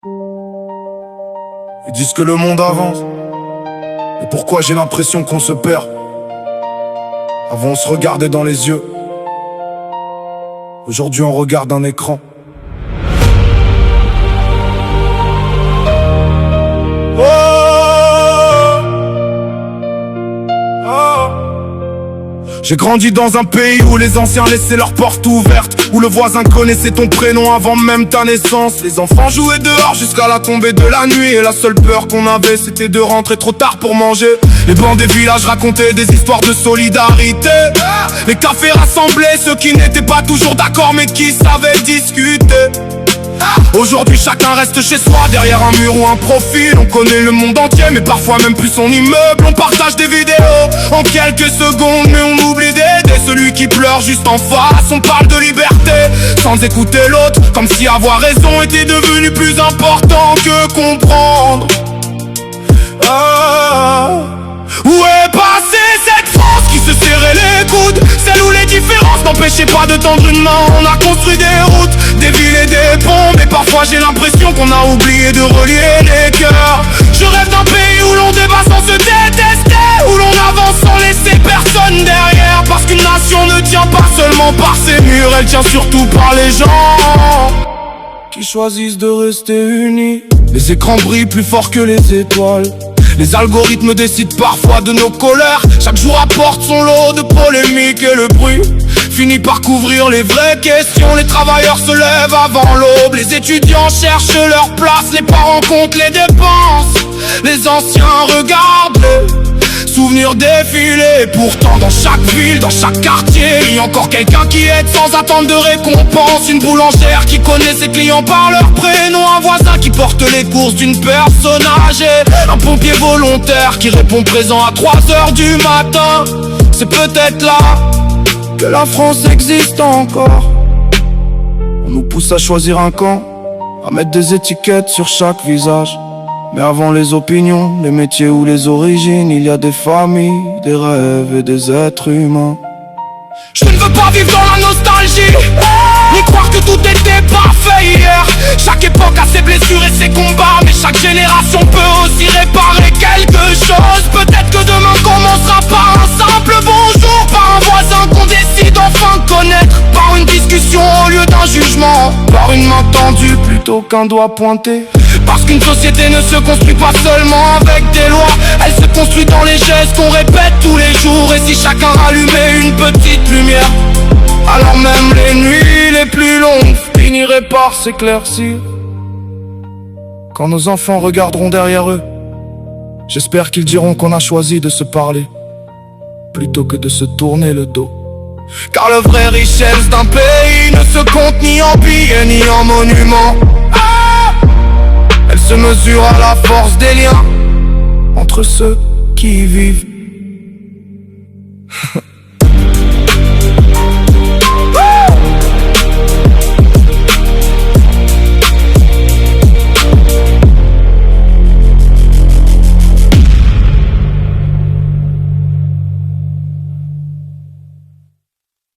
Ils disent que le monde avance. Et pourquoi j'ai l'impression qu'on se perd? Avant on se regardait dans les yeux. Aujourd'hui on regarde un écran. J'ai grandi dans un pays où les anciens laissaient leurs portes ouvertes, où le voisin connaissait ton prénom avant même ta naissance. Les enfants jouaient dehors jusqu'à la tombée de la nuit, et la seule peur qu'on avait c'était de rentrer trop tard pour manger. Les bancs des villages racontaient des histoires de solidarité. Les cafés rassemblaient ceux qui n'étaient pas toujours d'accord mais qui savaient discuter. Aujourd'hui chacun reste chez soi, derrière un mur ou un profil. On connaît le monde entier mais parfois même plus son immeuble. On partage des vidéos en quelques secondes mais on oublie d'aider celui qui pleure juste en face. On parle de liberté sans écouter l'autre, comme si avoir raison était devenu plus important que comprendre. Où est passée cette France qui se serrait les coudes, celle où les différences n'empêchaient pas de tendre une main? On a construit des routes, des villes et des ponts, mais parfois j'ai l'impression qu'on a oublié de relier les cœurs. Je rêve d'un pays où l'on débat sans se détester, où l'on avance sans laisser personne derrière. Parce qu'une nation ne tient pas seulement par ses murs, elle tient surtout par les gens qui choisissent de rester unis. Les écrans brillent plus fort que les étoiles. Les algorithmes décident parfois de nos colères. Chaque jour apporte son lot de polémiques, et le bruit finit par couvrir les vraies questions. Les travailleurs se lèvent avant l'aube, les étudiants cherchent leur place, les parents comptent les dépenses, les anciens regardent les souvenirs défiler. Pourtant dans chaque ville, dans chaque quartier, il y a encore quelqu'un qui aide sans attendre de récompense. Une boulangère qui connaît ses clients par leur prénom, un voisin qui porte les courses d'une personne âgée, un pompier volontaire qui répond présent à 3h du matin. C'est peut-être là que la France existe encore. On nous pousse à choisir un camp, à mettre des étiquettes sur chaque visage. Mais avant les opinions, les métiers ou les origines, il y a des familles, des rêves et des êtres humains. Je ne veux pas vivre dans la nostalgie, ni croire que tout était parfait hier. Chaque époque a ses blessures et ses combats, mais chaque génération peut aussi réparer quelque chose. Peut-être que demain commencera par un simple bonjour, par un voisin qu'on décide enfin de connaître, par une discussion au lieu d'un jugement, par une main tendue plutôt qu'un doigt pointé. Parce qu'une société ne se construit pas seulement avec des lois, elle se construit dans les gestes qu'on répète tous les jours. Et si chacun rallumait une petite lumière, alors même les nuits les plus longues finiraient par s'éclaircir. Quand nos enfants regarderont derrière eux, j'espère qu'ils diront qu'on a choisi de se parler plutôt que de se tourner le dos. Car la vraie richesse d'un pays ne se compte ni en billets ni en monuments. Elle se mesure à la force des liens entre ceux qui y vivent.